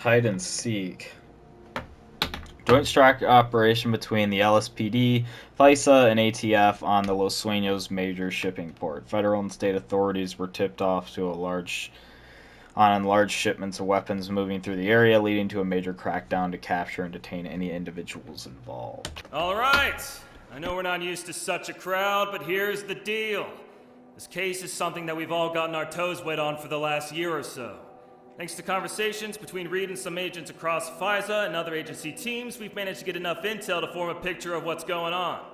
Hide and seek. Joint strike operation between the LSPD, FISA, and ATF on the Los Sueños major shipping port. Federal and state authorities were tipped off to large shipments of weapons moving through the area, leading to a major crackdown to capture and detain any individuals involved. All right. I know we're not used to such a crowd, but here's the deal. This case is something that we've all gotten our toes wet on for the last year or so. Thanks to conversations between Reed and some agents across FISA and other agency teams, we've managed to get enough intel to form a picture of what's going on.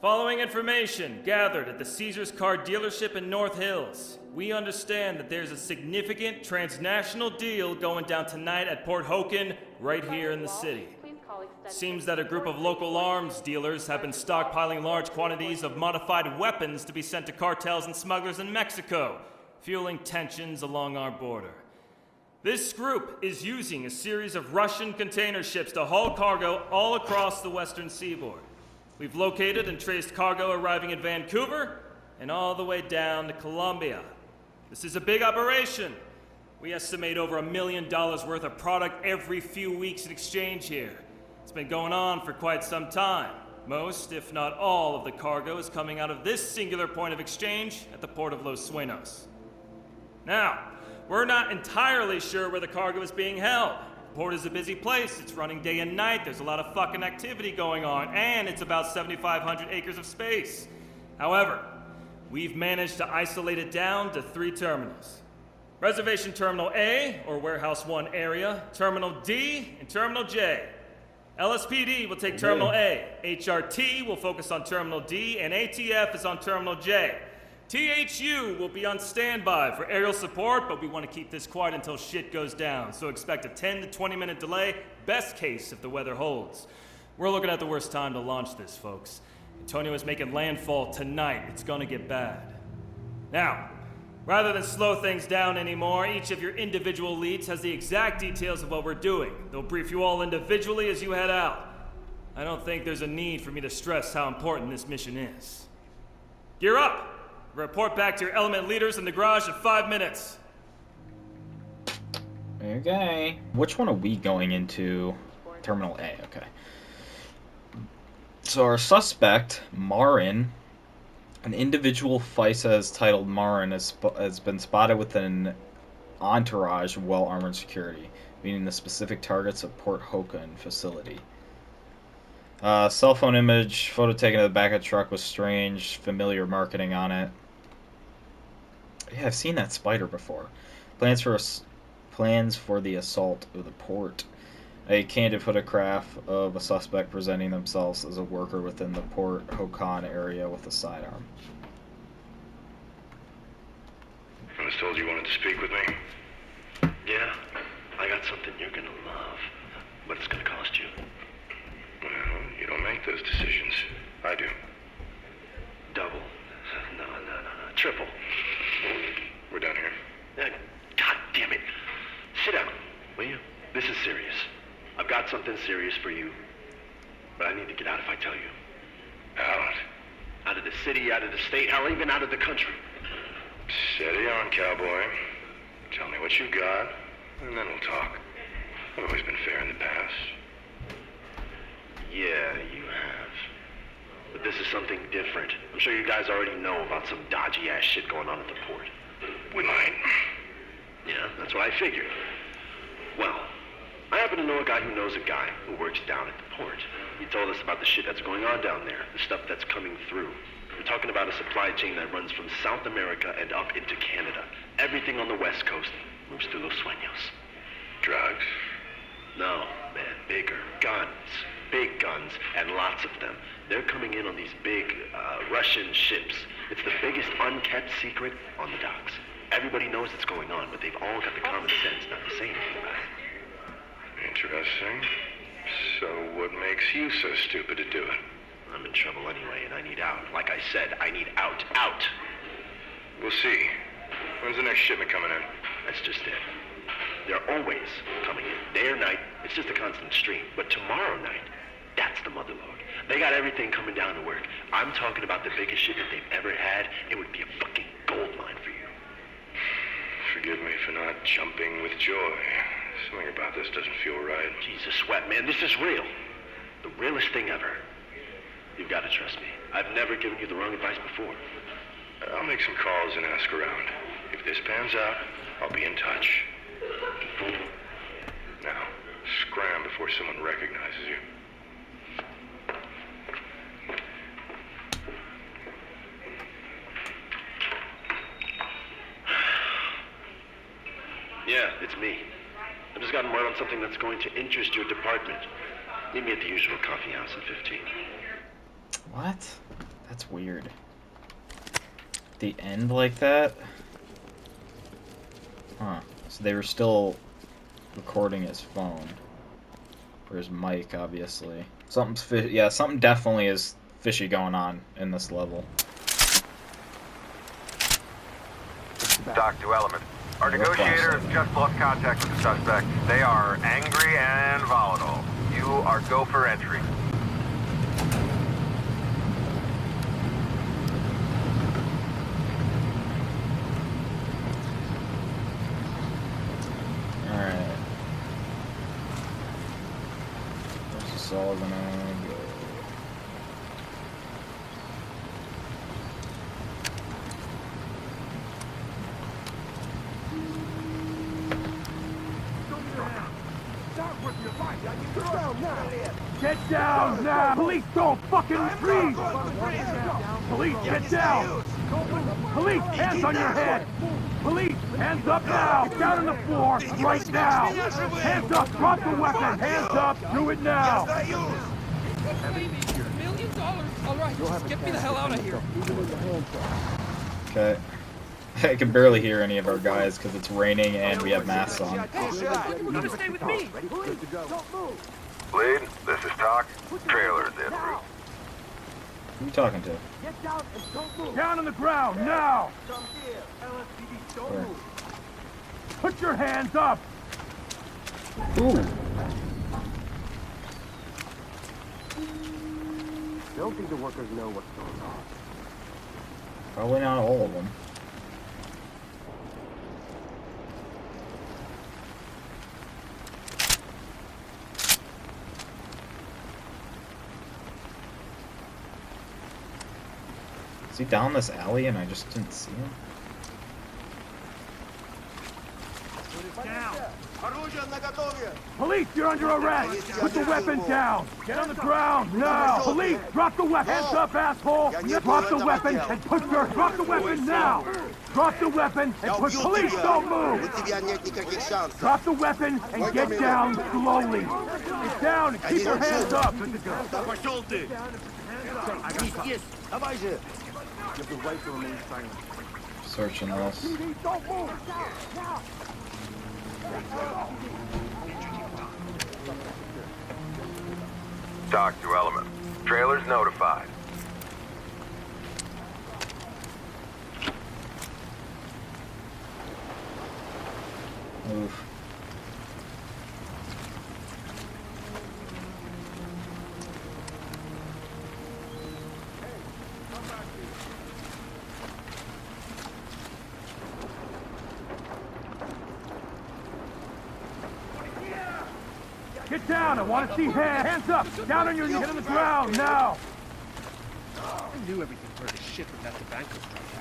Following information gathered at the Caesars car dealership in North Hills, we understand that there's a significant transnational deal going down tonight at Port Hoken, right here in the city. Seems that a group of local arms dealers have been stockpiling large quantities of modified weapons to be sent to cartels and smugglers in Mexico, fueling tensions along our border. This group is using a series of Russian container ships to haul cargo all across the western seaboard. We've located and traced cargo arriving in Vancouver and all the way down to Colombia. This is a big operation. We estimate over $1 million worth of product every few weeks in exchange here. It's been going on for quite some time. Most, if not all, of the cargo is coming out of this singular point of exchange at the port of Los Sueños. Now, we're not entirely sure where the cargo is being held. The port is a busy place. It's running day and night. There's a lot of fucking activity going on, and it's about 7,500 acres of space. However, we've managed to isolate it down to 3 terminals. Reservation Terminal A, or Warehouse 1 area, Terminal D, and Terminal J. LSPD will take Terminal A, HRT will focus on Terminal D, and ATF is on Terminal J. THU will be on standby for aerial support, but we want to keep this quiet until shit goes down, so expect a 10 to 20 minute delay, best case if the weather holds. We're looking at the worst time to launch this, folks. Antonio is making landfall tonight. It's gonna get bad. Now, rather than slow things down anymore, each of your individual leads has the exact details of what we're doing. They'll brief you all individually as you head out. I don't think there's a need for me to stress how important this mission is. Gear up! Report back to your element leaders in the garage in 5 minutes. Okay. Which one are we going into? Terminal A, okay. So our suspect, Marin, an individual FISA has titled Marin, has been spotted with an entourage of well-armored security, meaning the specific targets of Port Hoken facility. Cell phone image, photo taken of the back of the truck with strange, familiar marketing on it. Yeah, I've seen that spider before. Plans for the assault of the port. A candid photograph of a suspect presenting themselves as a worker within the Port Hoken area with a sidearm. I was told you wanted to speak with me. Yeah, I got something you're gonna love, but it's gonna cost you. Well, you don't make those decisions. I do. Double. No. Triple. We're done here. God damn it. Sit down, will you? This is serious. I've got something serious for you, but I need to get out if I tell you. Out? Out of the city, out of the state, hell, even out of the country. Steady on, cowboy. Tell me what you got, and then we'll talk. I've always been fair in the past. Yeah, you have. But this is something different. I'm sure you guys already know about some dodgy-ass shit going on at the port. We might. Yeah, that's what I figured. Well, I happen to know a guy who knows a guy who works down at the port. He told us about the shit that's going on down there, the stuff that's coming through. We're talking about a supply chain that runs from South America and up into Canada. Everything on the West Coast moves through Los Sueños. Drugs? No, man, bigger. Guns. Big guns, and lots of them. They're coming in on these big Russian ships. It's the biggest unkept secret on the docks. Everybody knows it's going on, but they've all got the common sense not to say anything about it. Interesting. So what makes you so stupid to do it? I'm in trouble anyway, and I need out. Like I said, I need out. Out! We'll see. When's the next shipment coming in? That's just it. They're always coming in. Day or night, it's just a constant stream. But tomorrow night, that's the motherlode. They got everything coming down to work. I'm talking about the biggest shipment they've ever had. It would be a fucking gold mine for you. Forgive me for not jumping with joy. Something about this doesn't feel right. Jesus, Sweat, man, this is real. The realest thing ever. You've got to trust me. I've never given you the wrong advice before. I'll make some calls and ask around. If this pans out, I'll be in touch. Now, scram before someone recognizes you. Yeah, it's me. I've just gotten word on something that's going to interest your department. Meet me at the usual coffee house in 15. What? That's weird. The end like that? Huh. So they were still recording his phone. Or his mic, obviously. Yeah, something definitely is fishy going on in this level. Doc to Element. Our negotiators just lost contact with the suspect. They are angry and volatile. You are go for entry. Alright. Where's this all gonna go? Get down now! Police, don't fucking freeze! Police, get down! Police, hands on your head! Police, hands up now! Get down on the floor right now! Hands up, drop the weapon! Hands up, do it now! $1 million? All right, just get me the hell out of here. Okay. I can barely hear any of our guys because it's raining and we have masks on. You're gonna stay with me. Lead, this is Talk. Trailers en route. Who are you talking to? Down on the ground, now! Where? Put your hands up! Ooh. Don't think the workers know what's going on. Probably not all of them. Is he down this alley and I just didn't see him? Police, you're under arrest! Put the weapon down! Get on the ground, now! Police, drop the weapon! Hands up, asshole! Drop the weapon and put your... Drop the weapon now! Drop the weapon and put... Police, don't move! Drop the weapon and get down slowly! Get down and keep your hands up! Searching this. Don't move! Doc to Element. Trailers notified. Move. Get down! I want to see hands! Hands up! Down on your knees! Get on the ground, now! I knew everything went to shit when that tobacco struck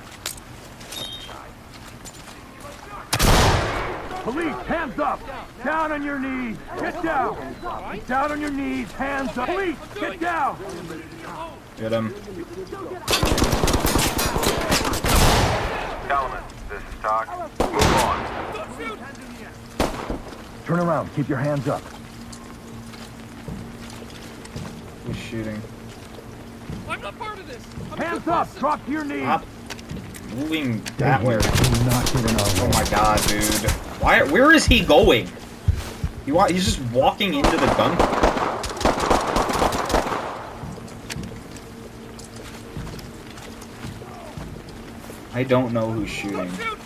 out. Police, hands up! Down on your knees! Get down! Down on your knees! Hands up! Police, get down! Get him. Element, this is Talk. Move on. Turn around. Keep your hands up. Who's shooting? I'm not part of this. I'm Hands a up! person. Drop to your knees! Stop moving that way. Do not get in our Oh way. my god, dude. Where is he going? He's just walking into the gun. I don't know who's shooting. Shoot!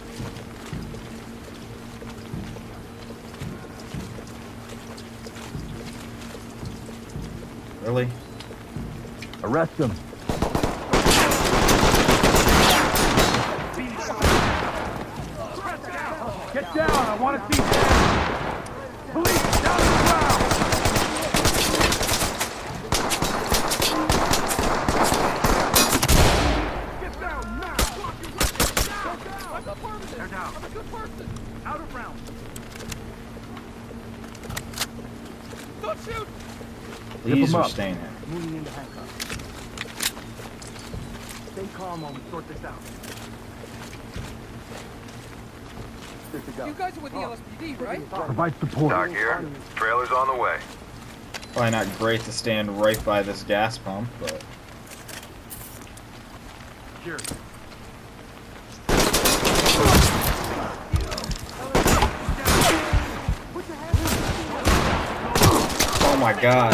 Really? Arrest him. Get down! I want to see hands! Police, down on the ground! Get down now! Drop your weapon! Down! I'm not part of this. They're down. I'm a good person. Out of round. Don't shoot. These him are up. staying here. Moving into handcuffs. Stay calm while we sort this out. Good to go. You guys are with the LSPD, right? Provide support. Doc here. Trailer's on the way. Probably not great to stand right by this gas pump, but Cheers. oh my god.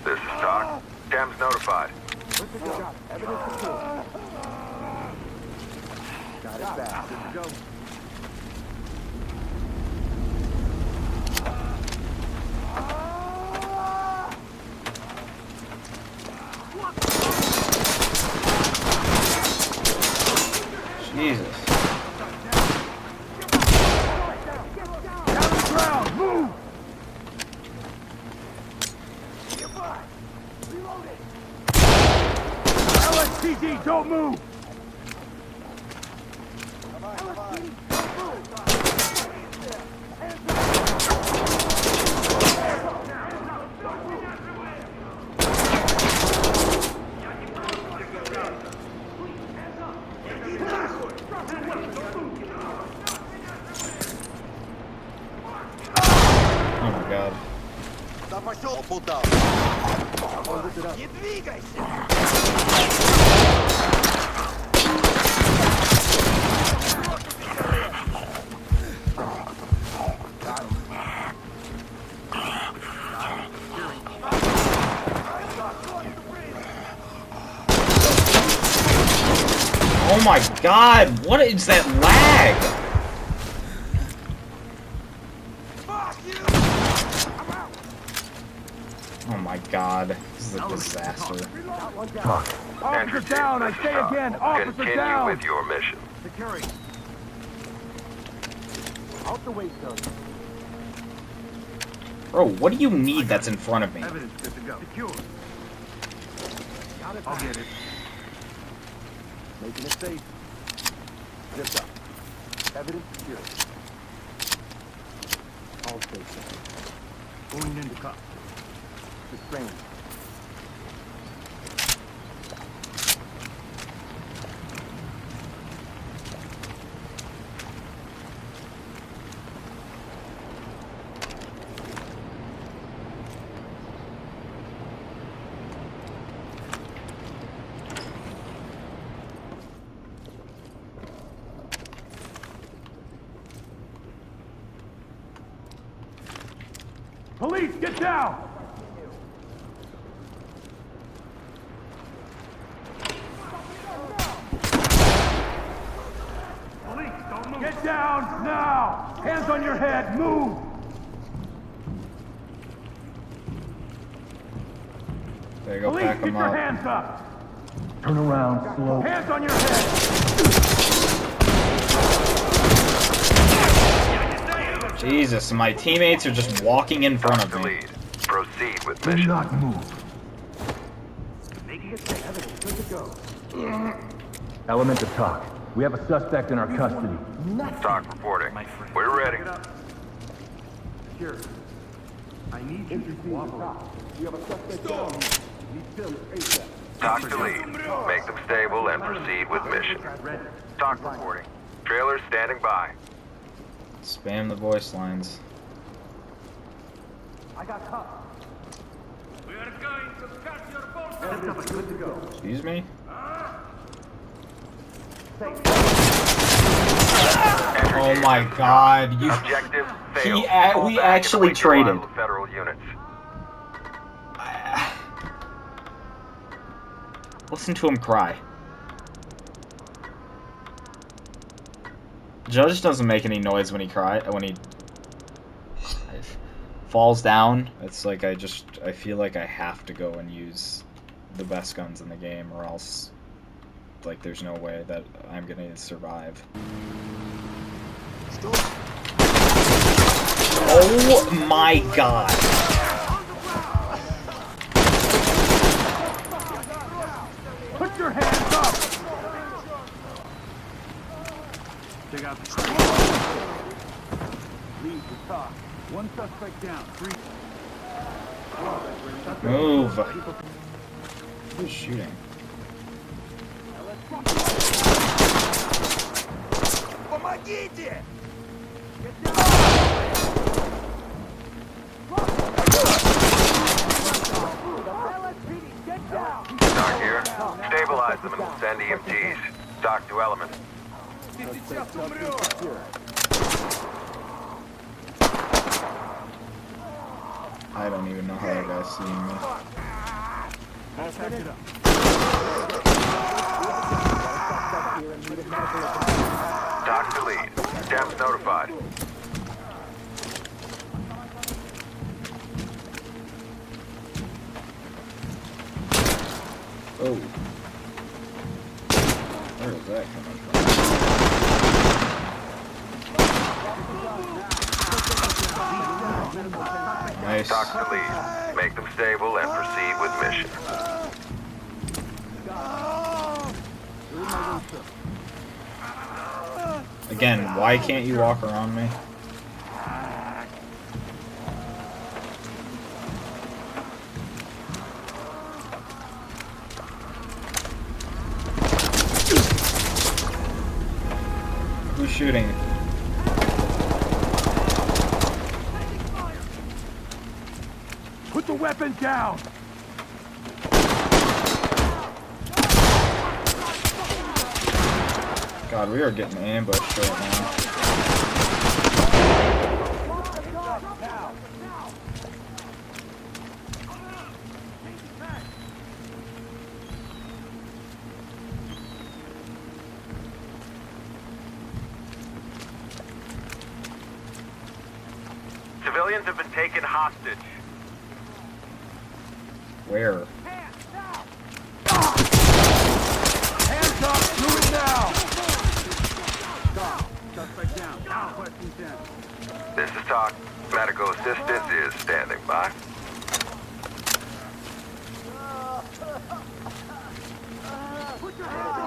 This is Doc. Dems notified. Got it back. Good to go. Jesus. Down on the ground! Move! LSPD, don't move! Oh my god. Oh my god, what is that lag? Oh my god, this is a disaster. Officer down, I say again, officer Continue down! with your mission. Security. Out the way, sir. Bro, what do you need that's in front of me? Evidence good to go. Secure. I'll get it. Making it safe. Zipped up. Evidence secure. All safe. Going into cuffs. Restrained. Police, get down! Police, don't move. Get down now! Hands on your head, move! There you go, Police, pack get them your up. hands up! Turn around, slow. Hands on your head! Jesus, my teammates are just walking in front Doc of to me. lead. Proceed with Do mission. not move. Making it safe. Evidence good to go. Element of talk. We have a suspect in our custody. Doc reporting. We're ready. Sure. I need you to cooperate. We have a suspect down here. Need Phil ASAP. Doc to lead. Make them stable and proceed with mission. Ready. Doc reporting. Trailer standing by. Spam the voice lines. I got cuffs. We are going to cut your boat. Good to go. Excuse me? Oh my god, you... Objective failed. we Fall back actually and await your traded. arrival, Federal units. Listen to him cry. Judge doesn't make any noise when he falls down. It's like I feel like I have to go and use the best guns in the game, or else, like, there's no way that I'm gonna survive. Oh my god! Put your hands up! Take out the lead the top. One suspect down. 3. Move! Who's shooting? Помогите! Doc here. Stabilize them and we'll send EMTs. Doc to Element. I don't even know how that guy's seeing me. Doc to lead. Depth notified. Oh. Where is that coming from? Nice. Doc to lead. Make them stable and proceed with mission. Again, why can't you walk around me? Who's shooting? Put the weapon down! God, we are getting ambushed right now. Civilians have been taken hostage. Where? Hands up! Do it now! Stop. Suspect down. Now, question 10. This is Doc. Medical assistance is standing by. Put your hands up!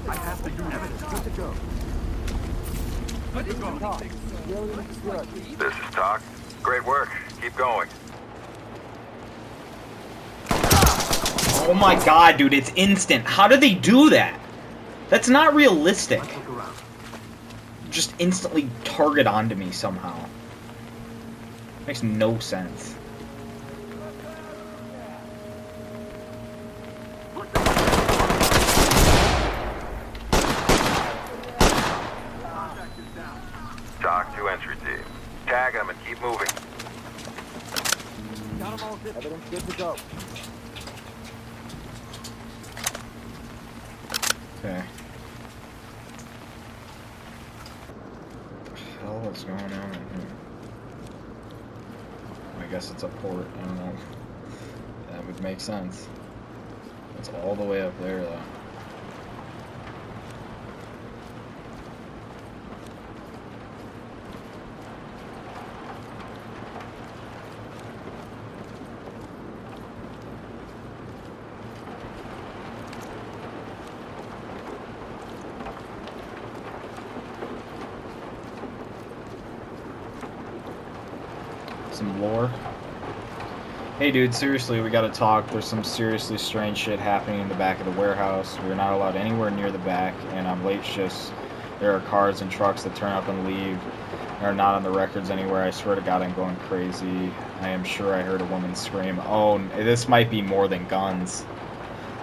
I have to do evidence. Good to go. This is Doc. Great work. Keep going. Oh my god, dude, it's instant. How do they do that? That's not realistic. Just instantly target onto me somehow. Makes no sense. Doc to entry team. Tag them and keep moving. Got them all. Evidence good to go. Okay. What the hell is going on in here? I guess it's a port. I don't know. That would make sense. It's all the way up there, though. Some lore. Hey dude, seriously, we gotta talk. There's some seriously strange shit happening in the back of the warehouse. We're not allowed anywhere near the back, and on late shifts, there are cars and trucks that turn up and leave. They're not on the records anywhere. I swear to God, I'm going crazy. I am sure I heard a woman scream. Oh, this might be more than guns.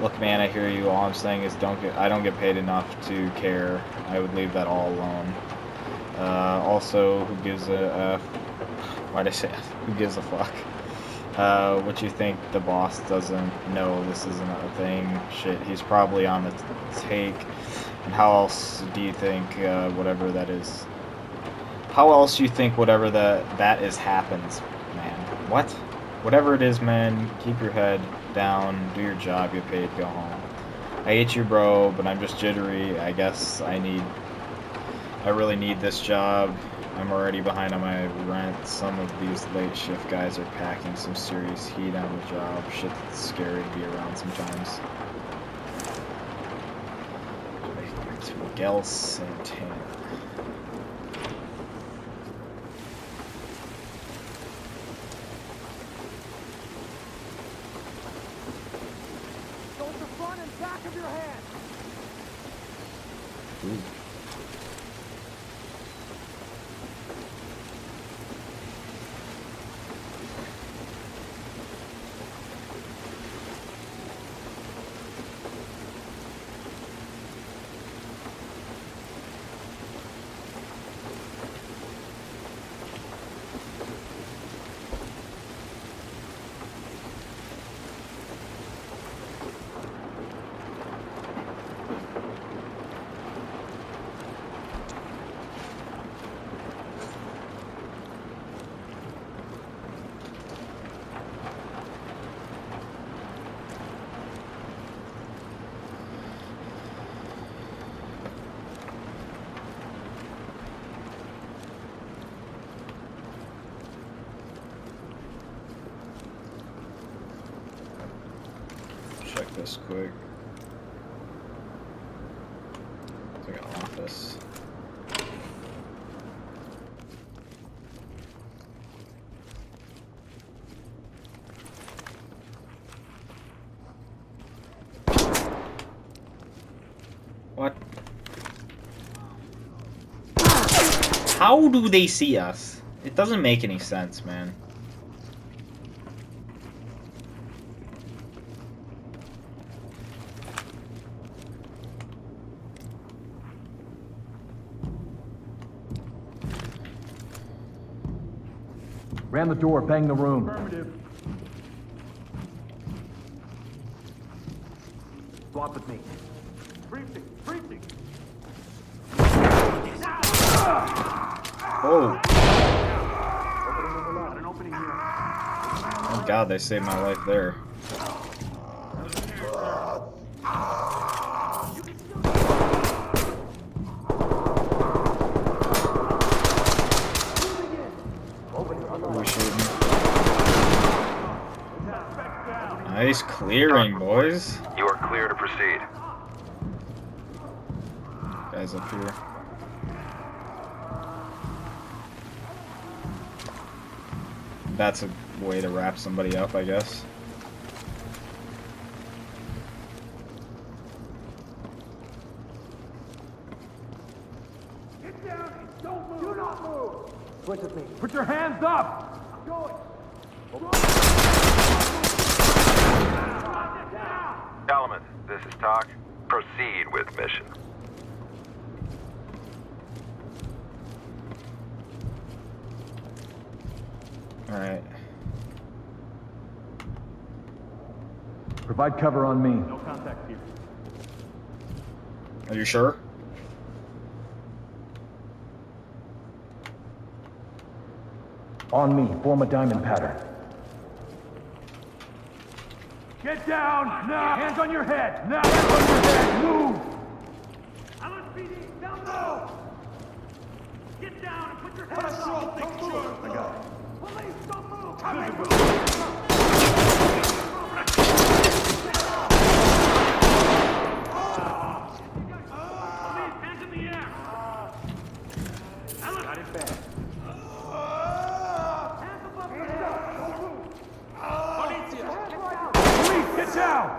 Look, man, I hear you. All I'm saying is I don't get paid enough to care. I would leave that all alone. Also, who gives a why'd I say who gives a fuck? What you think the boss doesn't know this isn't a thing? Shit, he's probably on the take. And how else do you think whatever that is? How else do you think whatever that is happens, man? What? Whatever it is, man, keep your head down, do your job, get paid, go home. I hate you, bro, but I'm just jittery. I guess I really need this job. I'm already behind on my rent. Some of these late shift guys are packing some serious heat on the job. Shit that's scary to be around sometimes. Miguel Santana. Go to the front and back of your hand. Ooh. Check this quick. It's like an office. What? How do they see us? It doesn't make any sense, man. Ram the door, bang the room. Affirmative. Swap with me. Briefing, briefing. Oh. Got an opening here. Oh god, they saved my life there. Nice clearing, boys. You are clear to proceed. Guys up here. That's a way to wrap somebody up, I guess. Get down and don't move. Do not move. Switch with me. Put your hands up. I'm going. Element, this is Talk. Proceed with mission. Alright. Provide cover on me. No contact here. Are you sure? On me. Form a diamond pattern. Get down! Now! Hands on your head! Now! Hands on your head! Move! LSPD, down low! Get down and put your head up! I got it. Police, don't move! Police, hands in the air! Got it back. Hands above your head! Police, get down!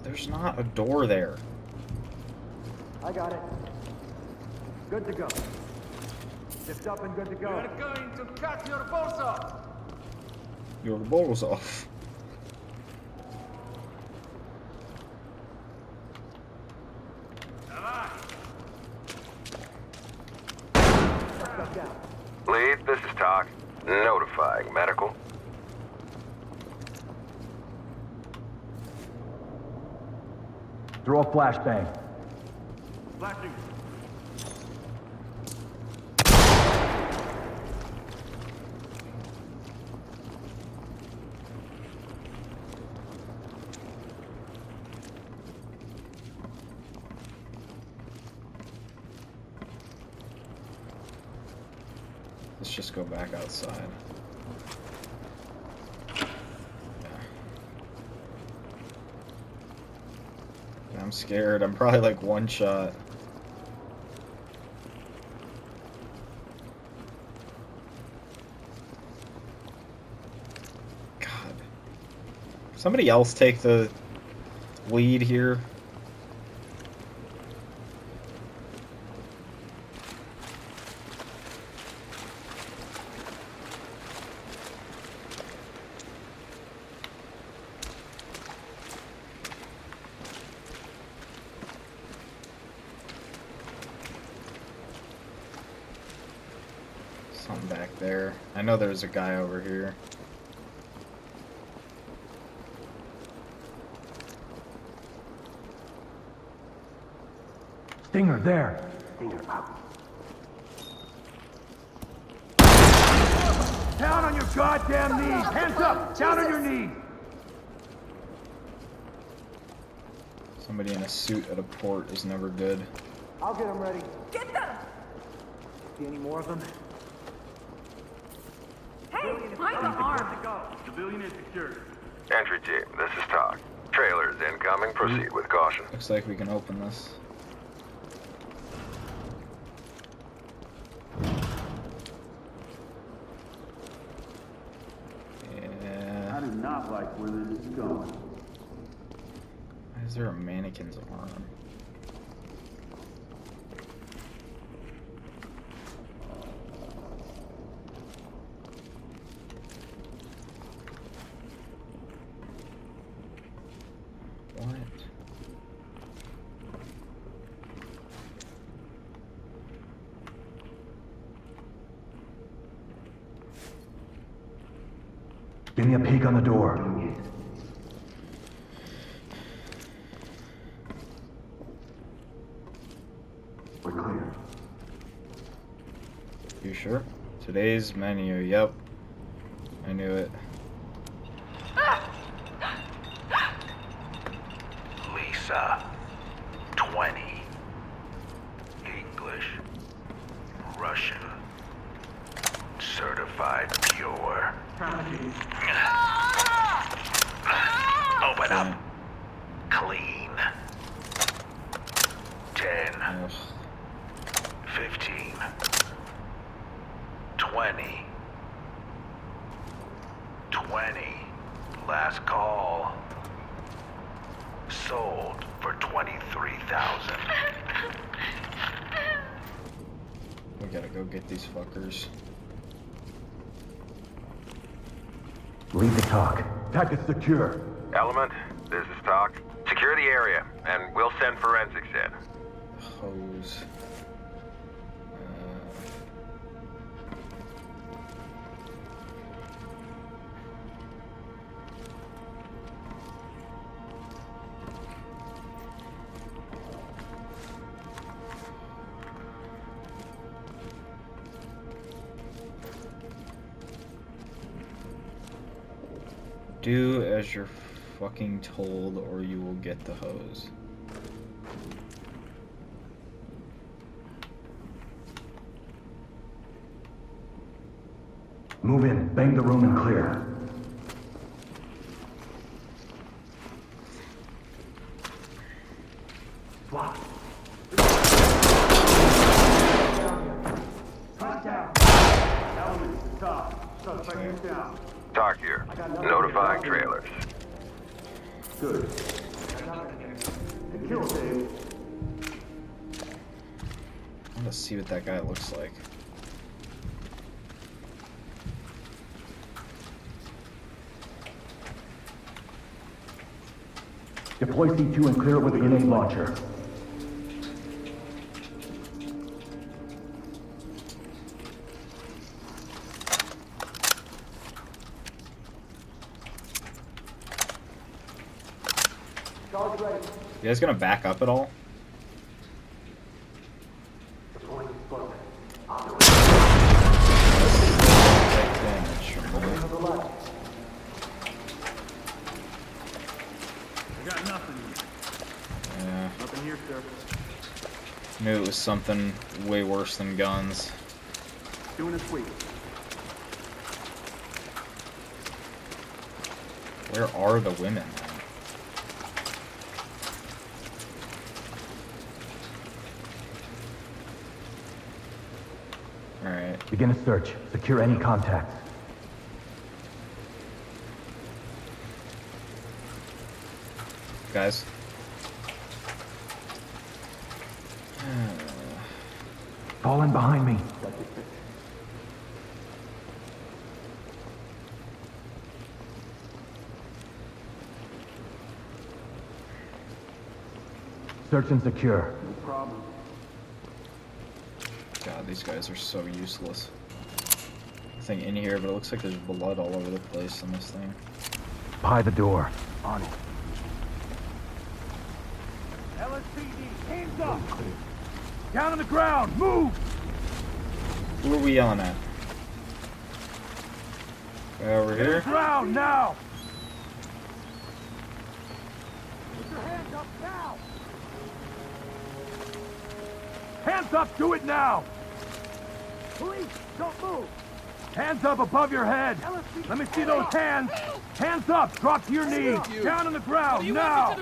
There's not a door there. I got it. Good to go. Zipped up and good to go. We're going to cut your balls off. Your balls off. Lead, this is TOC. Notifying medical. Throw a flashbang. Flashing. Let's just go back outside. Yeah, I'm scared. I'm probably like one shot. God. Somebody else take the lead here. Something back there. I know there's a guy over here. Stinger there. Stinger out. Down on your goddamn knees. Hands up. Down on your knees. Somebody in a suit at a port is never good. I'll get them ready. Get them! See any more of them? Hey, find the arm. Civilian is secured. Entry team, this is TOC. Trailers incoming. Proceed with caution. Looks like we can open this. Yeah. I do not like where this is going. Why is there a mannequin's arm? What? Give me a peek on the door. We're clear. You sure? Today's menu, yep. I knew it. Lisa, 20. English, Russian, certified pure. Open up. Clean. 10, Ugh. 15, 20. 20. Last call. Sold for 23,000. We gotta go get these fuckers. Lead the TOC. Packet secure. Element, this is TOC. Secure the area, and we'll send forensics in. Hose. Do as you're fucking told, or you will get the hose. Move in. Bang the room and clear. Block. Contact. Elements to top. Suspect is down. TOC here. Notifying trailers. Good. Kill Dave. I want to see what that guy looks like. Deploy C2 and clear it with a grenade launcher. You guys gonna back up at all? I got nothing. Yeah. Nothing here, sir. Knew it was something way worse than guns. Doing a sweep. Where are the women? Alright. Begin a search. Secure any contacts. Guys. Fall in behind me. Search and secure. No problem. God, these guys are so useless. Nothing in here, but it looks like there's blood all over the place on this thing. Pie the door. On it. LSPD, hands up! Down on the ground! Move! Who are we yelling at? Over here? Ground now! Put your hands up now! Hands up! Do it now! Police, don't move! Hands up above your head! Let me see those hands! Hands up! Drop to your knees! Down on the ground now!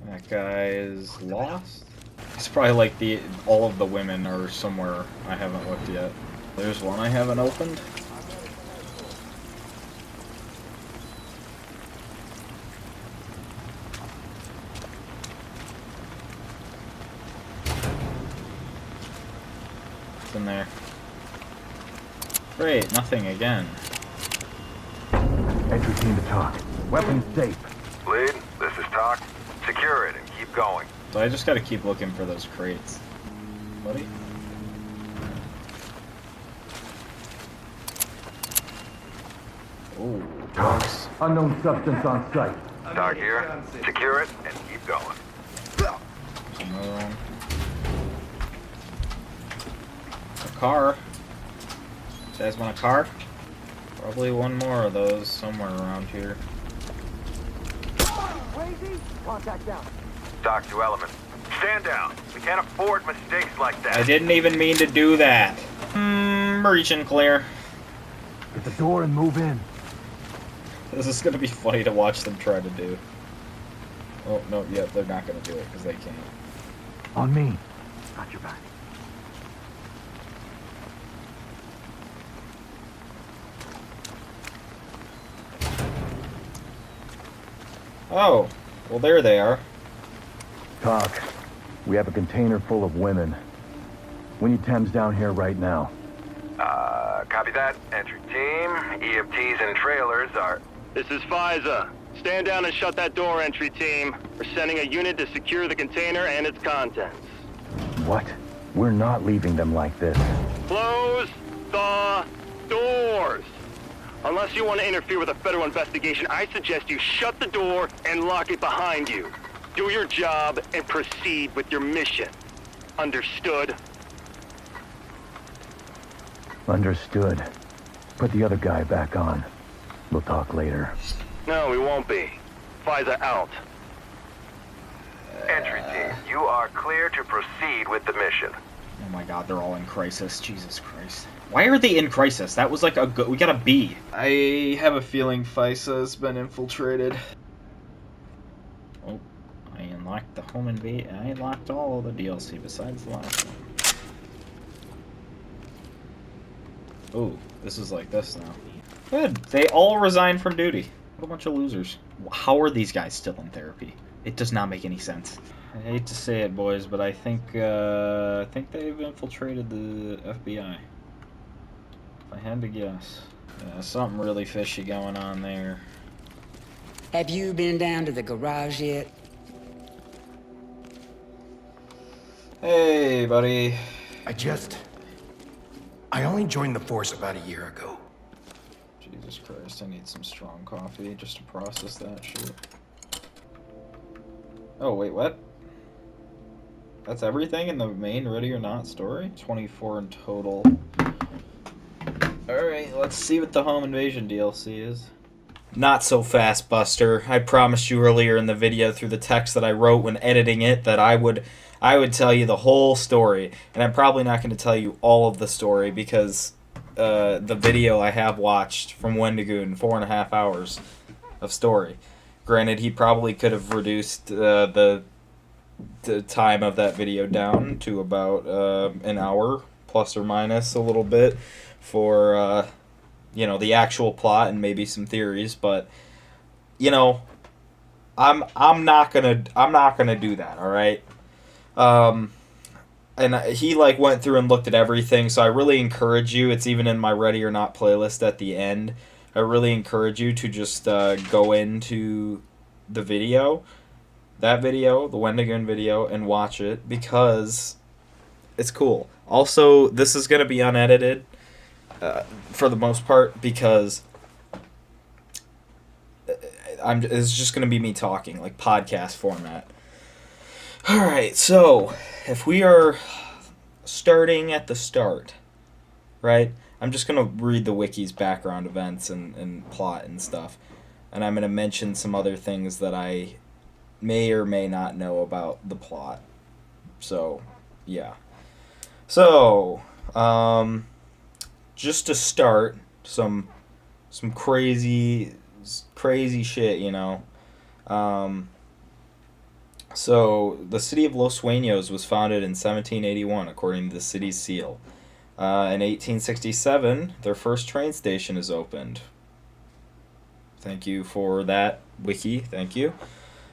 That guy is lost. It's probably like all of the women are somewhere I haven't looked yet. There's one I haven't opened. What's in there? Great, nothing again. Entry team to talk. Weapons safe. Lead, this is Talk. Secure it and keep going. So I just gotta keep looking for those crates. Buddy? Oh, drugs. Unknown substance on site. Talk here. Secure it and keep going. Another one. A car. You guys want a car? Probably one more of those somewhere around here. Crazy? Contact down. Talk to Element. Stand down. We can't afford mistakes like that. I didn't even mean to do that. Breach and clear. Get the door and move in. This is gonna be funny to watch them try to do. Oh, no, yeah, they're not gonna do it because they can't. On me. Got your back. Oh, well, there they are. Talk. We have a container full of women. We need Thames down here right now. Copy that. Entry team. EMTs and trailers are... This is FISA. Stand down and shut that door, entry team. We're sending a unit to secure the container and its contents. What? We're not leaving them like this. Close the doors. Unless you want to interfere with a federal investigation, I suggest you shut the door and lock it behind you. Do your job and proceed with your mission. Understood? Understood. Put the other guy back on. We'll talk later. No, we won't be. FISA out. Entry team, you are clear to proceed with the mission. Oh my god, they're all in crisis. Jesus Christ. Why are they in crisis? That was like a good... We got a B. I have a feeling FISA has been infiltrated. Oh, I unlocked the home and bait. I unlocked all the DLC besides the last one. Oh, this is like this now. Good. They all resigned from duty. What a bunch of losers. How are these guys still in therapy? It does not make any sense. I hate to say it, boys, but I think they've infiltrated the FBI. If I had to guess. Yeah, something really fishy going on there. Have you been down to the garage yet? Hey, buddy. I only joined the force about a year ago. Jesus Christ, I need some strong coffee just to process that shit. Oh, wait, what? That's everything in the main Ready or Not story? 24 in total. Alright, let's see what the Home Invasion DLC is. Not so fast, Buster. I promised you earlier in the video through the text that I wrote when editing it that I would tell you the whole story. And I'm probably not going to tell you all of the story because the video I have watched from Wendigoon, 4.5 hours of story. Granted, he probably could have reduced the time of that video down to about an hour, plus or minus a little bit, for you know, the actual plot and maybe some theories. But you know, I'm not gonna do that. All right. And he like went through and looked at everything, so I really encourage you. It's even in my Ready or Not playlist at the end. I really encourage you to just go into the video, that video, the Wendigoon video, and watch it because it's cool. Also, this is going to be unedited for the most part because it's just going to be me talking, like podcast format. Alright, so if we are starting at the start, right? I'm just going to read the wiki's background events and plot and stuff. And I'm going to mention some other things that I may or may not know about the plot. So, yeah. So, just to start, some crazy shit, you know. So, the city of Los Sueños was founded in 1781, according to the city's seal. In 1867, their first train station is opened. Thank you for that, wiki. Thank you.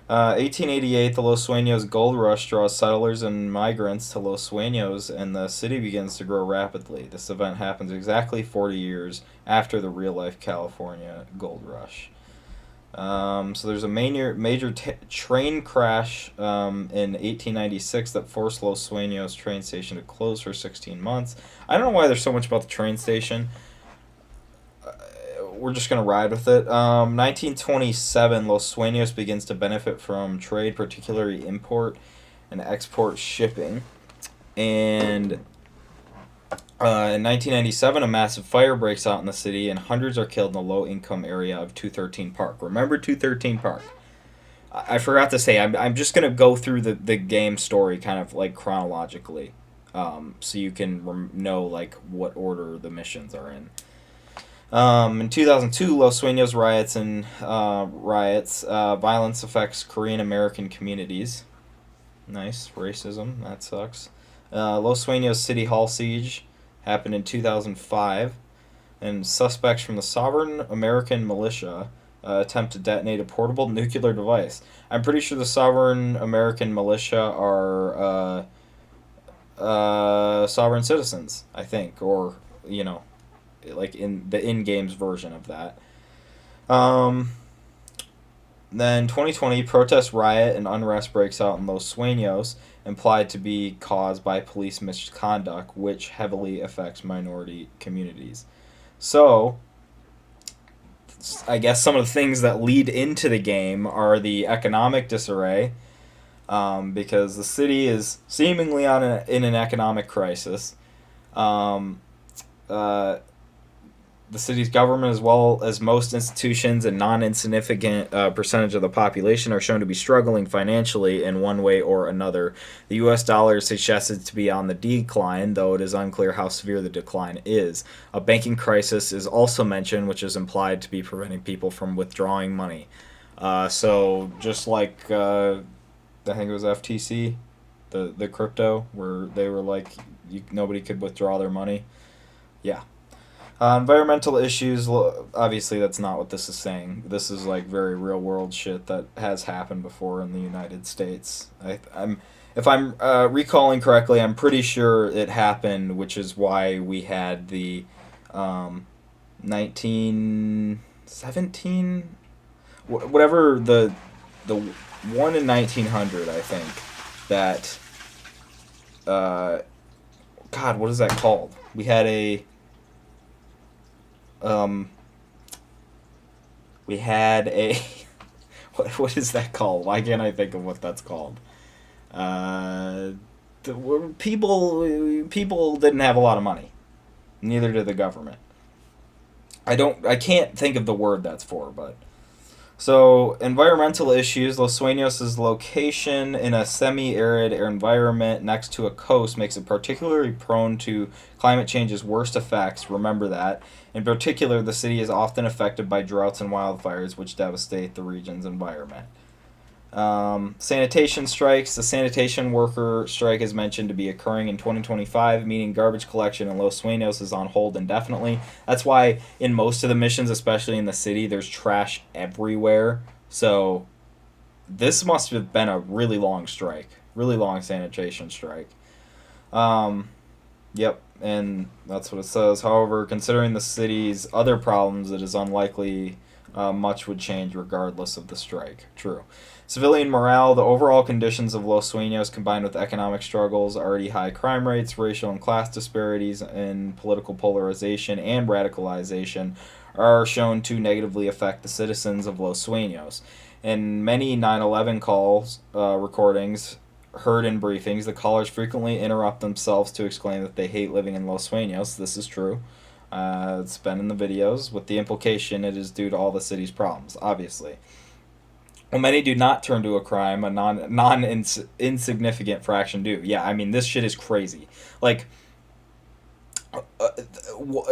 1888, the Los Sueños gold rush draws settlers and migrants to Los Sueños, and the city begins to grow rapidly. This event happens exactly 40 years after the real-life California gold rush. So there's a major train crash in 1896 that forced Los Sueños train station to close for 16 months. I don't know why there's so much about the train station. We're just going to ride with it. 1927, Los Sueños begins to benefit from trade, particularly import and export shipping. And in 1997, a massive fire breaks out in the city, and hundreds are killed in the low-income area of 213 Park. Remember 213 Park? I forgot to say, I'm just going to go through the game story kind of like chronologically, so you can know like what order the missions are in. In 2002, Los Sueños riots. Violence affects Korean American communities. Nice. Racism. That sucks. Los Sueños City Hall siege happened in 2005. And suspects from the Sovereign American Militia attempt to detonate a portable nuclear device. I'm pretty sure the Sovereign American Militia are sovereign citizens, I think. Or, you know, like in the in-games version of that. Then 2020, protest riot and unrest breaks out in Los Sueños, implied to be caused by police misconduct, which heavily affects minority communities. So, I guess some of the things that lead into the game are the economic disarray, because the city is seemingly in an economic crisis. The city's government, as well as most institutions and non-insignificant percentage of the population, are shown to be struggling financially in one way or another. The U.S. dollar is suggested to be on the decline, though it is unclear how severe the decline is. A banking crisis is also mentioned, which is implied to be preventing people from withdrawing money. So just like, I think it was FTC, the crypto, where they were like, nobody could withdraw their money. Yeah. Environmental issues, obviously that's not what this is saying. This is like very real world shit that has happened before in the United States. If I'm recalling correctly, I'm pretty sure it happened, which is why we had the 1917. whatever the one in 1900, I think, that God, what is that called? We had a what is that called? Why can't I think of what that's called? People didn't have a lot of money. Neither did the government. I can't think of the word that's for, but so environmental issues. Los Sueños' location in a semi-arid environment next to a coast makes it particularly prone to climate change's worst effects. Remember that. In particular, the city is often affected by droughts and wildfires, which devastate the region's environment. Sanitation strikes. The sanitation worker strike is mentioned to be occurring in 2025, meaning garbage collection in Los Sueños is on hold indefinitely. That's why in most of the missions, especially in the city, there's trash everywhere. So this must have been a really long strike, really long sanitation strike. Yep, and that's what it says. However, considering the city's other problems, it is unlikely much would change regardless of the strike. True. Civilian morale. The overall conditions of Los Sueños, combined with economic struggles, already high crime rates, racial and class disparities, and political polarization and radicalization, are shown to negatively affect the citizens of Los Sueños. In many 9/11 calls, recordings heard in briefings, the callers frequently interrupt themselves to exclaim that they hate living in Los Sueños. This is true. It's been in the videos, with the implication it is due to all the city's problems, obviously. Well, many do not turn to a crime, a insignificant fraction do. Yeah, I mean, this shit is crazy. Like,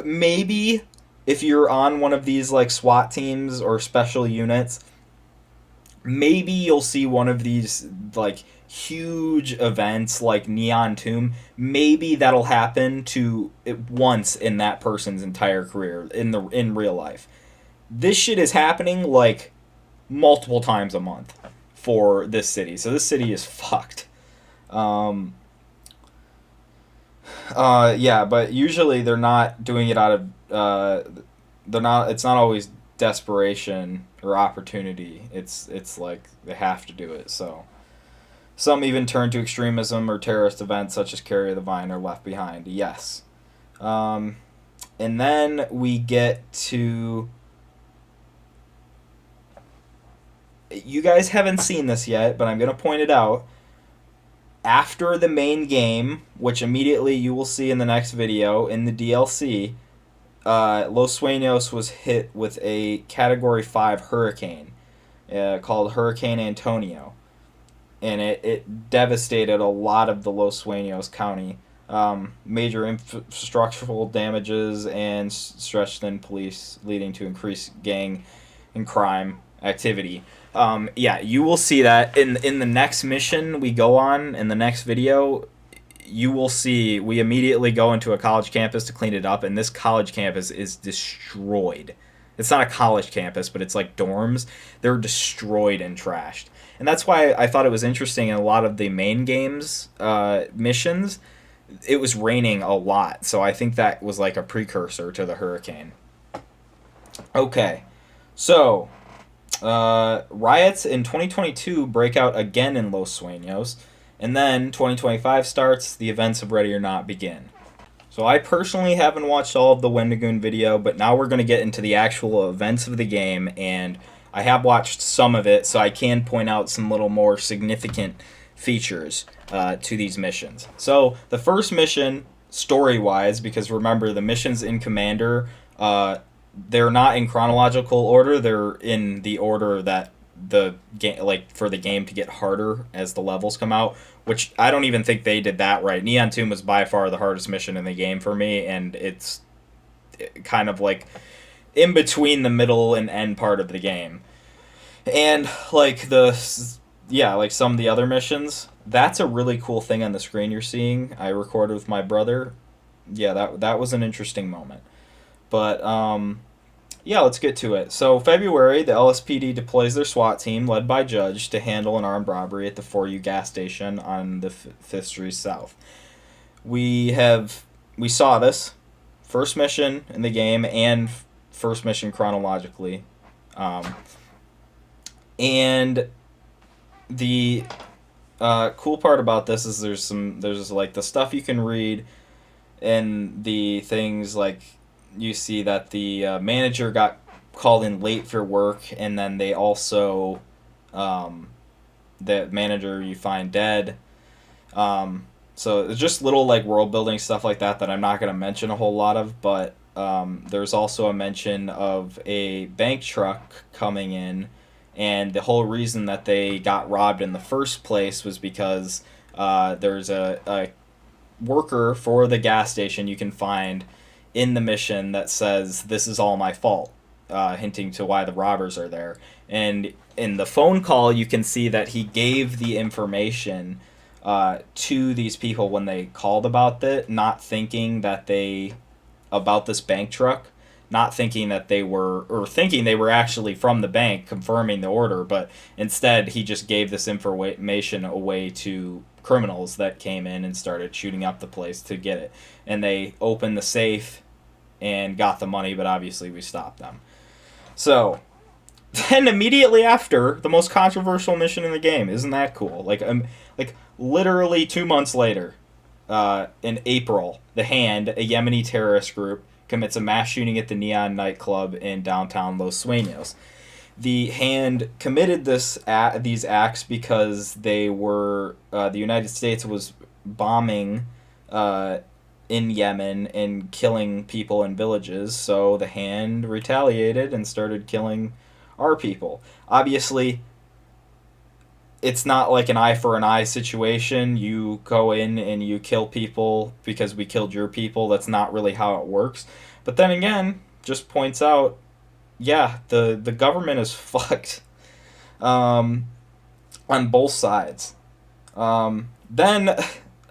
maybe if you're on one of these, like, SWAT teams or special units, maybe you'll see one of these, like, huge events like Neon Tomb. Maybe that'll happen to it once in that person's entire career in real life. This shit is happening, like, multiple times a month for this city. So this city is fucked. Yeah, but usually they're not doing it out of it's not always desperation or opportunity. It's like they have to do it. So some even turn to extremism or terrorist events such as Carry the Vine or Left Behind. Yes. And then we get to... You guys haven't seen this yet, but I'm going to point it out. After the main game, which immediately you will see in the next video, in the DLC, Los Sueños was hit with a Category 5 hurricane called Hurricane Antonio. And it devastated a lot of the Los Sueños County. Major infrastructural damages and stretched thin police, leading to increased gang and crime activity. Yeah, you will see that in the next mission we go on, in the next video, you will see we immediately go into a college campus to clean it up, and this college campus is destroyed. It's not a college campus, but it's like dorms. They're destroyed and trashed. And that's why I thought it was interesting in a lot of the main games missions, it was raining a lot. So I think that was like a precursor to the hurricane. Okay, so... riots in 2022 break out again in Los Sueños, and then 2025 starts, the events of Ready or Not begin. So I personally haven't watched all of the Wendigoon video, but now we're going to get into the actual events of the game, and I have watched some of it, so I can point out some little more significant features to these missions. So the first mission, story-wise, because remember, the missions in Commander... they're not in chronological order. They're in the order that the game, like for the game to get harder as the levels come out, which I don't even think they did that right. Neon Tomb was by far the hardest mission in the game for me, and it's kind of like in between the middle and end part of the game. And like like some of the other missions, that's a really cool thing on the screen you're seeing. I recorded with my brother. Yeah, that was an interesting moment. But yeah, let's get to it. So February, the LSPD deploys their SWAT team, led by Judge, to handle an armed robbery at the 4U gas station on the 5th Street South. We saw this first mission in the game and first mission chronologically. And the cool part about this is there's like the stuff you can read, and the things like you see that the manager got called in late for work, and then they also the manager you find dead. So it's just little like world building stuff like that I'm not going to mention a whole lot of, but there's also a mention of a bank truck coming in, and the whole reason that they got robbed in the first place was because there's a worker for the gas station you can find in the mission that says, "This is all my fault," hinting to why the robbers are there. And in the phone call, you can see that he gave the information to these people when they called about it, not thinking that about this bank truck, not thinking that they were, or thinking they were actually from the bank confirming the order, but instead he just gave this information away to criminals that came in and started shooting up the place to get it. And they opened the safe and got the money, but obviously we stopped them. So then immediately after, the most controversial mission in the game. Isn't that cool? Like literally 2 months later, in April, The Hand, a Yemeni terrorist group, commits a mass shooting at the Neon nightclub in downtown Los Sueños. The Hand committed these acts because they were the United States was bombing in Yemen and killing people in villages, so The Hand retaliated and started killing our people. Obviously, it's not like an eye for an eye situation. You go in and you kill people because we killed your people. That's not really how it works. But then again, just points out, yeah, the government is fucked on both sides. Then,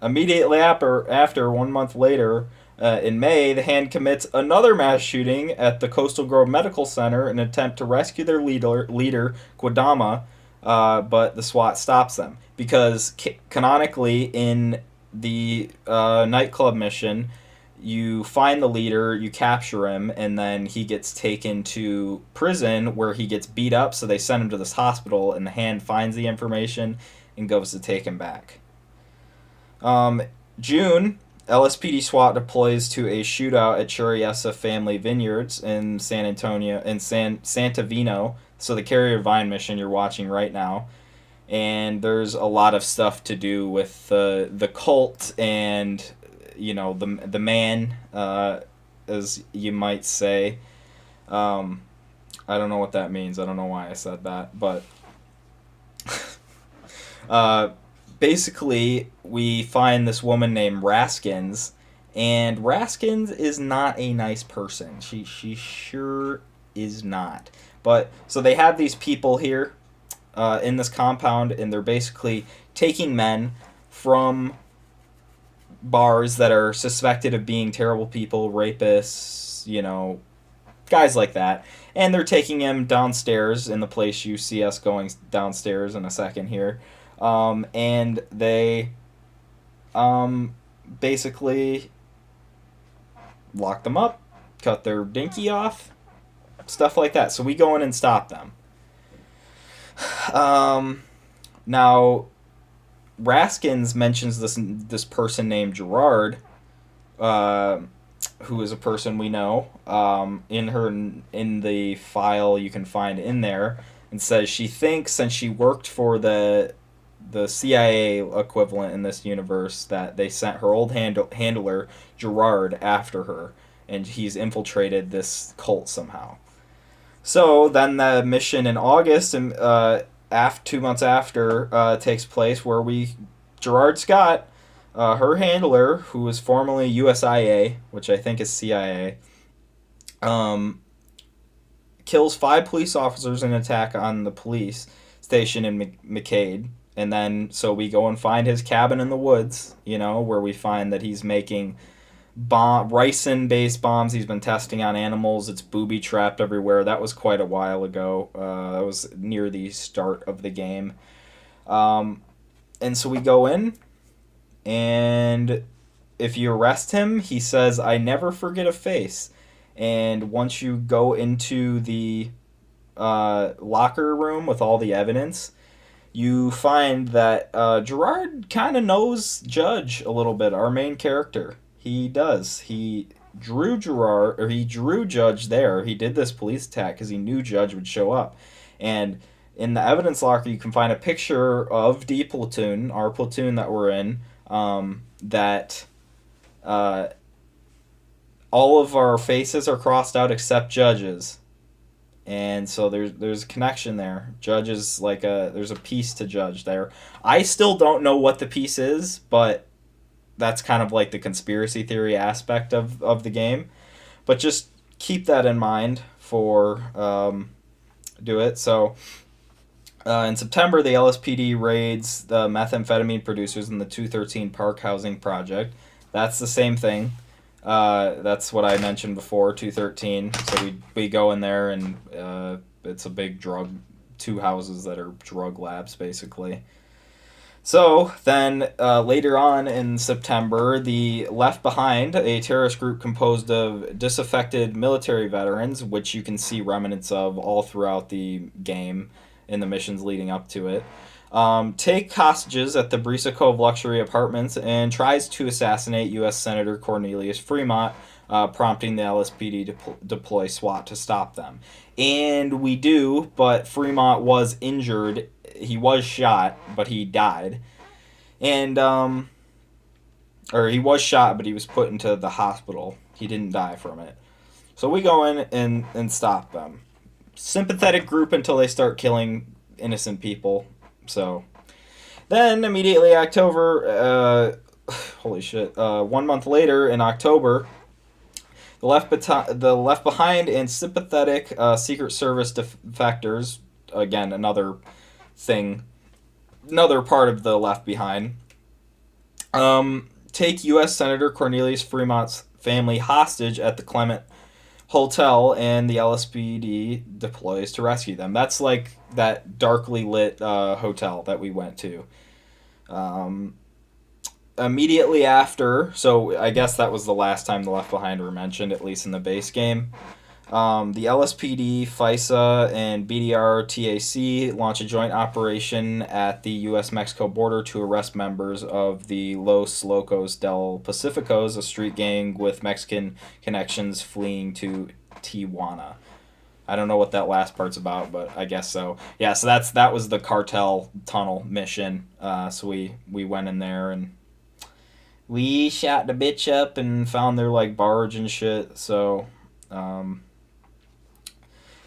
immediately after 1 month later, in May, The Hand commits another mass shooting at the Coastal Grove Medical Center in an attempt to rescue their leader Kodama, but the SWAT stops them. Because canonically, in the nightclub mission, you find the leader, you capture him, and then he gets taken to prison where he gets beat up, so they send him to this hospital, and The Hand finds the information and goes to take him back. June, LSPD SWAT deploys to a shootout at Churiesa Family Vineyards in Santa Vino, so the Carrier Vine mission you're watching right now. And there's a lot of stuff to do with the cult and, you know, the man, as you might say. I don't know what that means. I don't know why I said that, but basically we find this woman named Raskins, and Raskins is not a nice person. She sure is not. But so they have these people here in this compound, and they're basically taking men from bars that are suspected of being terrible people, rapists, you know, guys like that, and they're taking them downstairs in the place you see us going downstairs in a second here, and they basically lock them up, cut their dinky off, stuff like that. So we go in and stop them. Now, Raskins mentions this person named Gerard, who is a person we know, in the file you can find in there, and says she thinks, since she worked for the CIA equivalent in this universe, that they sent her old handler Gerard after her, and he's infiltrated this cult somehow. So then the mission in August, 2 months after, takes place where Gerard Scott, her handler, who was formerly USIA, which I think is CIA, kills 5 police officers in an attack on the police station in McCade. And then, so we go and find his cabin in the woods, you know, where we find that he's making ricin-based bombs he's been testing on animals. It's booby-trapped everywhere. That was quite a while ago. That was near the start of the game. And so we go in, and if you arrest him, he says, "I never forget a face." And once you go into the locker room with all the evidence, you find that Gerard kind of knows Judge a little bit, our main character. He does. He drew Judge there. He did this police attack because he knew Judge would show up. And in the evidence locker, you can find a picture of D platoon, our platoon that we're in, that all of our faces are crossed out except Judge's. And so there's a connection there. Judge is like there's a piece to Judge there. I still don't know what the piece is, but that's kind of like the conspiracy theory aspect of the game. But just keep that in mind for do it. So in September, the LSPD raids the methamphetamine producers in the 213 Park Housing Project. That's the same thing. That's what I mentioned before, 213. So we go in there, and it's a big two houses that are drug labs, basically. So then later on in September, the Left Behind, a terrorist group composed of disaffected military veterans, which you can see remnants of all throughout the game in the missions leading up to it, take hostages at the Brisa Cove luxury apartments and tries to assassinate U.S. Senator Cornelius Fremont, prompting the LSPD to deploy SWAT to stop them. And we do, but Fremont was injured. He was shot, but he died. And, or he was shot, but he was put into the hospital. He didn't die from it. So we go in and stop them. Sympathetic group until they start killing innocent people. So then immediately October, holy shit, 1 month later in October, the Left Behind and sympathetic Secret Service defectors, again, another part of the Left Behind, take U.S. Senator Cornelius Fremont's family hostage at the Clement Hotel, and the LSPD deploys to rescue them. That's like that darkly lit hotel that we went to. Immediately after, so I guess that was the last time the Left Behind were mentioned, at least in the base game. The LSPD, FISA, and BDR-TAC launch a joint operation at the U.S.-Mexico border to arrest members of the Los Locos del Pacificos, a street gang with Mexican connections fleeing to Tijuana. I don't know what that last part's about, but I guess so. Yeah, so that was the cartel tunnel mission. So we went in there and we shot the bitch up and found their like barge and shit. So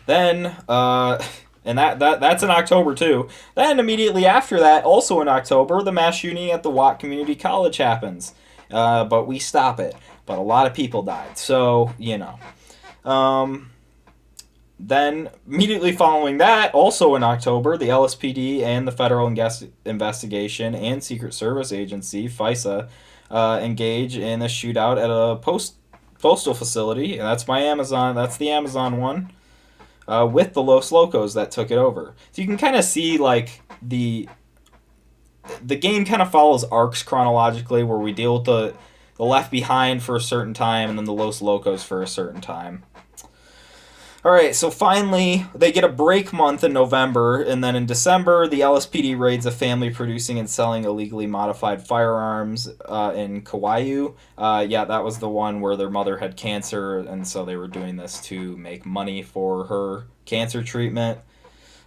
then, and that's in October too. Then immediately after that, also in October, the mass shooting at the Watt Community College happens. But we stop it. But a lot of people died. So, you know. Then, immediately following that, also in October, the LSPD and the Federal Investigation and Secret Service Agency, FISA, engage in a shootout at a postal facility. And that's the Amazon one. With the Los Locos that took it over. So you can kind of see, like, the game kind of follows arcs chronologically, where we deal with the Left Behind for a certain time, and then the Los Locos for a certain time. Alright, so finally, they get a break month in November, and then in December, the LSPD raids a family producing and selling illegally modified firearms in Kauai. Yeah, that was the one where their mother had cancer, and so they were doing this to make money for her cancer treatment.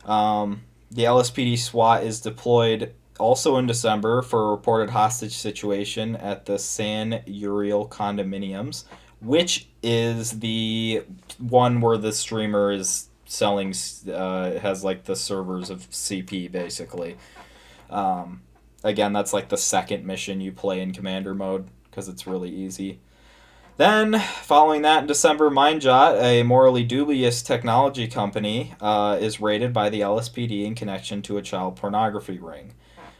The LSPD SWAT is deployed also in December for a reported hostage situation at the San Uriel condominiums, which is the one where the streamer is selling, has like the servers of CP, basically. Again, that's like the second mission you play in Commander mode, because it's really easy. Then, following that in December, Mindjot, a morally dubious technology company, is raided by the LSPD in connection to a child pornography ring.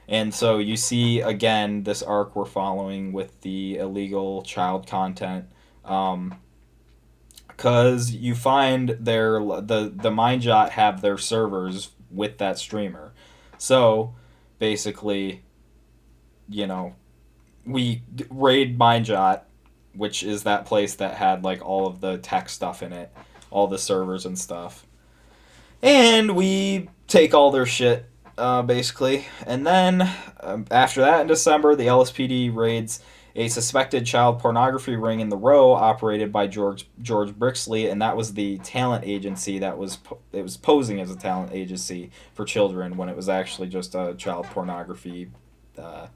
And so you see, again, this arc we're following with the illegal child content. Because you find the Mindjot have their servers with that streamer. So, basically, you know, we raid Mindjot, which is that place that had, like, all of the tech stuff in it. All the servers and stuff. And we take all their shit, basically. And then, after that in December, the LSPD raids a suspected child pornography ring in the Row operated by George Brixley, and that was the talent agency that was posing as a talent agency for children when it was actually just a child pornography, a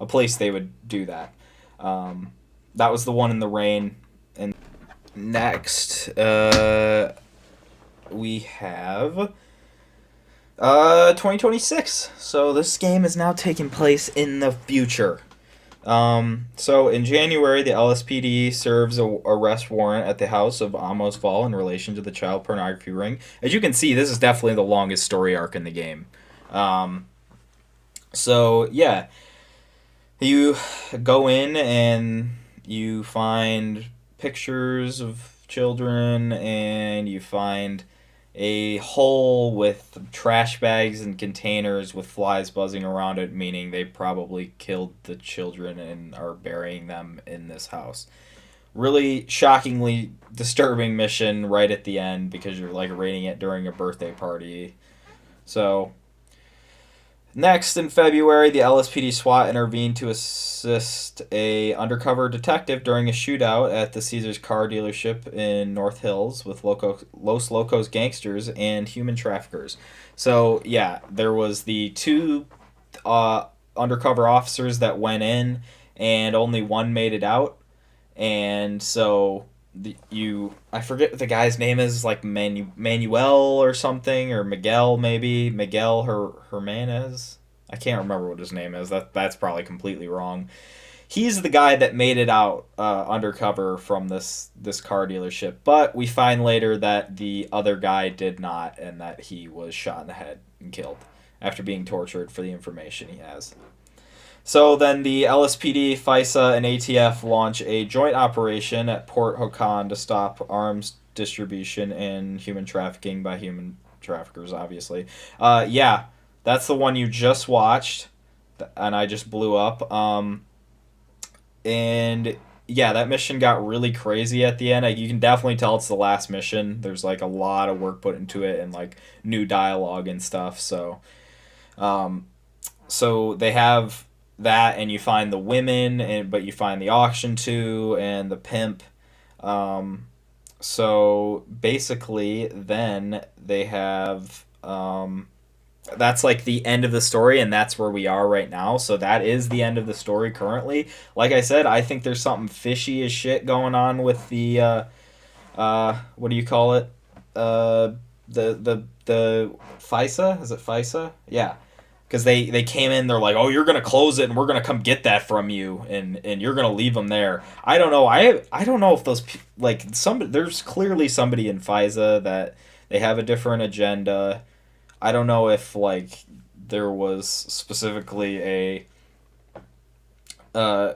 place they would do that. That was the one in the rain. And next, we have 2026. So this game is now taking place in the future. So in January, the LSPD serves a arrest warrant at the house of Amos Val in relation to the child pornography ring. As you can see, this is definitely the longest story arc in the game. So yeah, you go in and you find pictures of children, and you find a hole with trash bags and containers with flies buzzing around it, meaning they probably killed the children and are burying them in this house. Really shockingly disturbing mission right at the end, because you're like raiding it during a birthday party. So next, in February, the LSPD SWAT intervened to assist a undercover detective during a shootout at the Caesars car dealership in North Hills with Los Locos gangsters and human traffickers. So, yeah, there was the two undercover officers that went in, and only one made it out. And so I forget what the guy's name is, like Manuel or something, or Miguel maybe, Miguel Hermanez. I can't remember what his name is. That's probably completely wrong. He's the guy that made it out undercover from this car dealership, but we find later that the other guy did not, and that he was shot in the head and killed after being tortured for the information he has. So then the LSPD, FISA, and ATF launch a joint operation at Port Hokan to stop arms distribution and human trafficking by human traffickers, obviously. Yeah, that's the one you just watched, and I just blew up. And yeah, that mission got really crazy at the end. You can definitely tell it's the last mission. There's like a lot of work put into it, and like new dialogue and stuff. So they have that, and you find the women, but you find the auction too, and the pimp. So basically, then they have that's like the end of the story, and that's where we are right now. So that is the end of the story currently. Like I said, I think there's something fishy as shit going on with the what do you call it? The FISA? Is it FISA? Yeah. Because they came in, they're like, oh, you're gonna close it, and we're gonna come get that from you, and you're gonna leave them there. I don't know. I don't know if those there's clearly somebody in FISA that they have a different agenda. I don't know if like there was specifically a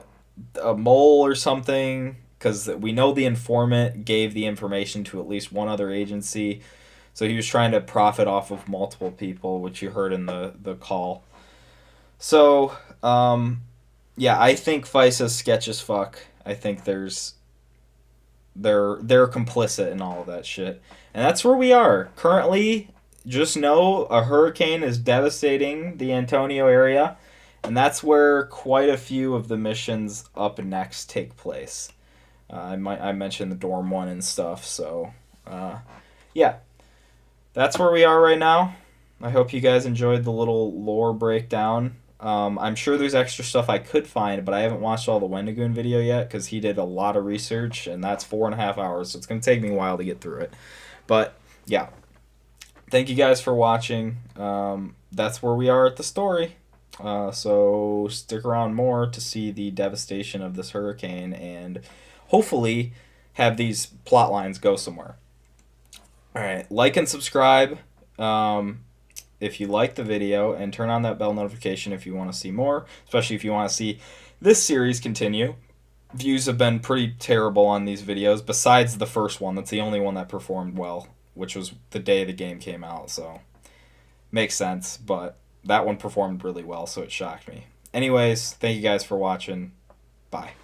mole or something, because we know the informant gave the information to at least one other agency. So he was trying to profit off of multiple people, which you heard in the call. So, yeah, I think FISA's sketch as fuck. I think they're complicit in all of that shit. And that's where we are. Currently, just know a hurricane is devastating the Antonio area, and that's where quite a few of the missions up next take place. I mentioned the Dorm 1 and stuff, so, yeah. That's where we are right now. I hope you guys enjoyed the little lore breakdown. I'm sure there's extra stuff I could find, but I haven't watched all the Wendigoon video yet, because he did a lot of research, and that's 4.5 hours, so it's going to take me a while to get through it. But, yeah. Thank you guys for watching. That's where we are at the story. So stick around more to see the devastation of this hurricane, and hopefully have these plot lines go somewhere. Alright, like and subscribe if you like the video, and turn on that bell notification if you want to see more, especially if you want to see this series continue. Views have been pretty terrible on these videos, besides the first one. That's the only one that performed well, which was the day the game came out, so makes sense, but that one performed really well, so it shocked me. Anyways, thank you guys for watching. Bye.